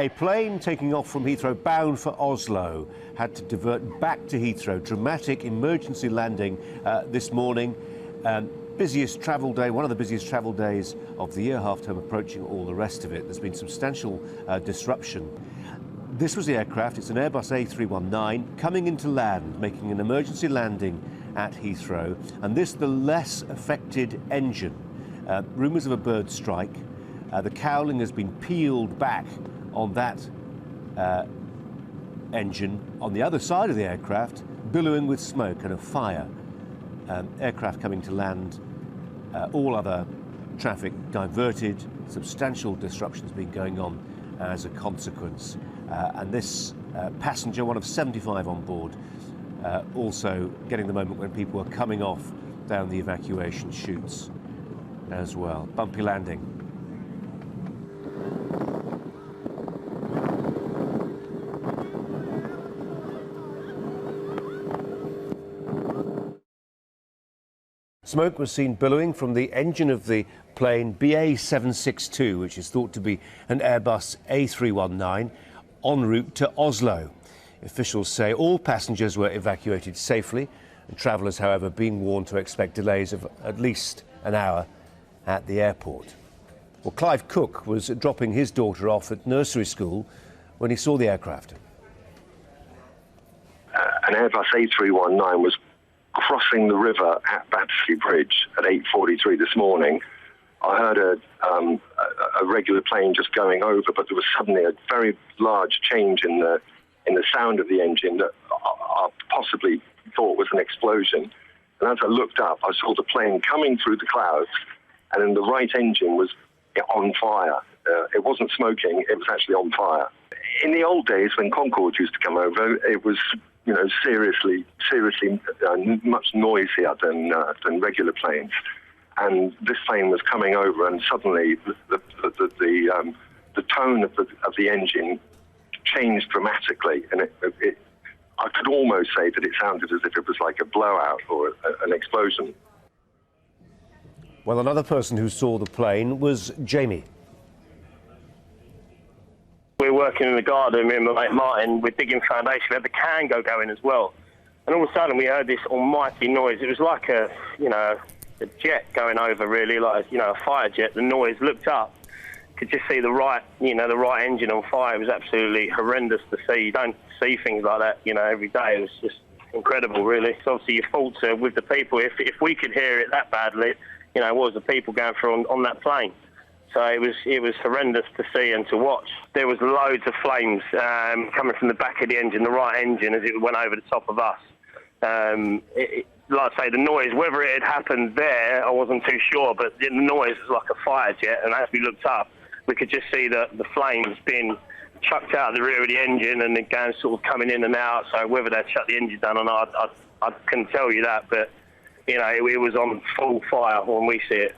A plane taking off from Heathrow bound for Oslo had to divert back to Heathrow. Dramatic emergency landing this morning. Busiest travel day, one of the busiest travel days of the year, half-term approaching, all the rest of it. There's been substantial disruption. This was the aircraft. It's an Airbus A319 coming into land, making an emergency landing at Heathrow. And this, the less affected engine. Rumours of a bird strike. The cowling has been peeled back on that engine. On the other side of the aircraft, billowing with smoke and a fire. Aircraft coming to land, all other traffic diverted, substantial disruptions been going on as a consequence. And this passenger, one of 75 on board, also getting the moment when people are coming off down the evacuation chutes as well. Bumpy landing. Smoke was seen billowing from the engine of the plane BA762, which is thought to be an Airbus A319, en route to Oslo. Officials say all passengers were evacuated safely, and travellers, however, being warned to expect delays of at least an hour at the airport. Well, Clive Cook was dropping his daughter off at nursery school when he saw the aircraft. An Airbus A319 was crossing the river at Battersea Bridge at 8:43 this morning. I heard a regular plane just going over, but there was suddenly a very large change in the sound of the engine that I possibly thought was an explosion. And as I looked up, I saw the plane coming through the clouds, and then the right engine was on fire. It wasn't smoking, it was actually on fire. In the old days, when Concorde used to come over, it was seriously much noisier than regular planes. And this plane was coming over, and suddenly the tone of the engine changed dramatically, and I could almost say that it sounded as if it was like a blowout or an explosion. Well, another person who saw the plane was Jamie. We were working in the garden, me and my mate Martin, we're digging foundation. We had the Kango going as well. And all of a sudden we heard this almighty noise. It was like a jet going over, really, like, a fire jet. The noise, looked up, could just see the right engine on fire. It was absolutely horrendous to see. You don't see things like that, every day. It was just incredible, really. So obviously your thoughts are with the people. If we could hear it that badly, what was the people going through on that plane? So it was horrendous to see and to watch. There was loads of flames coming from the back of the engine, the right engine, as it went over the top of us. Like I say, the noise, whether it had happened there, I wasn't too sure, but the noise was like a fire jet, and as we looked up, we could just see the flames being chucked out of the rear of the engine and then going sort of coming in and out. So whether they'd shut the engine down or not, I couldn't tell you that, but, it was on full fire when we see it.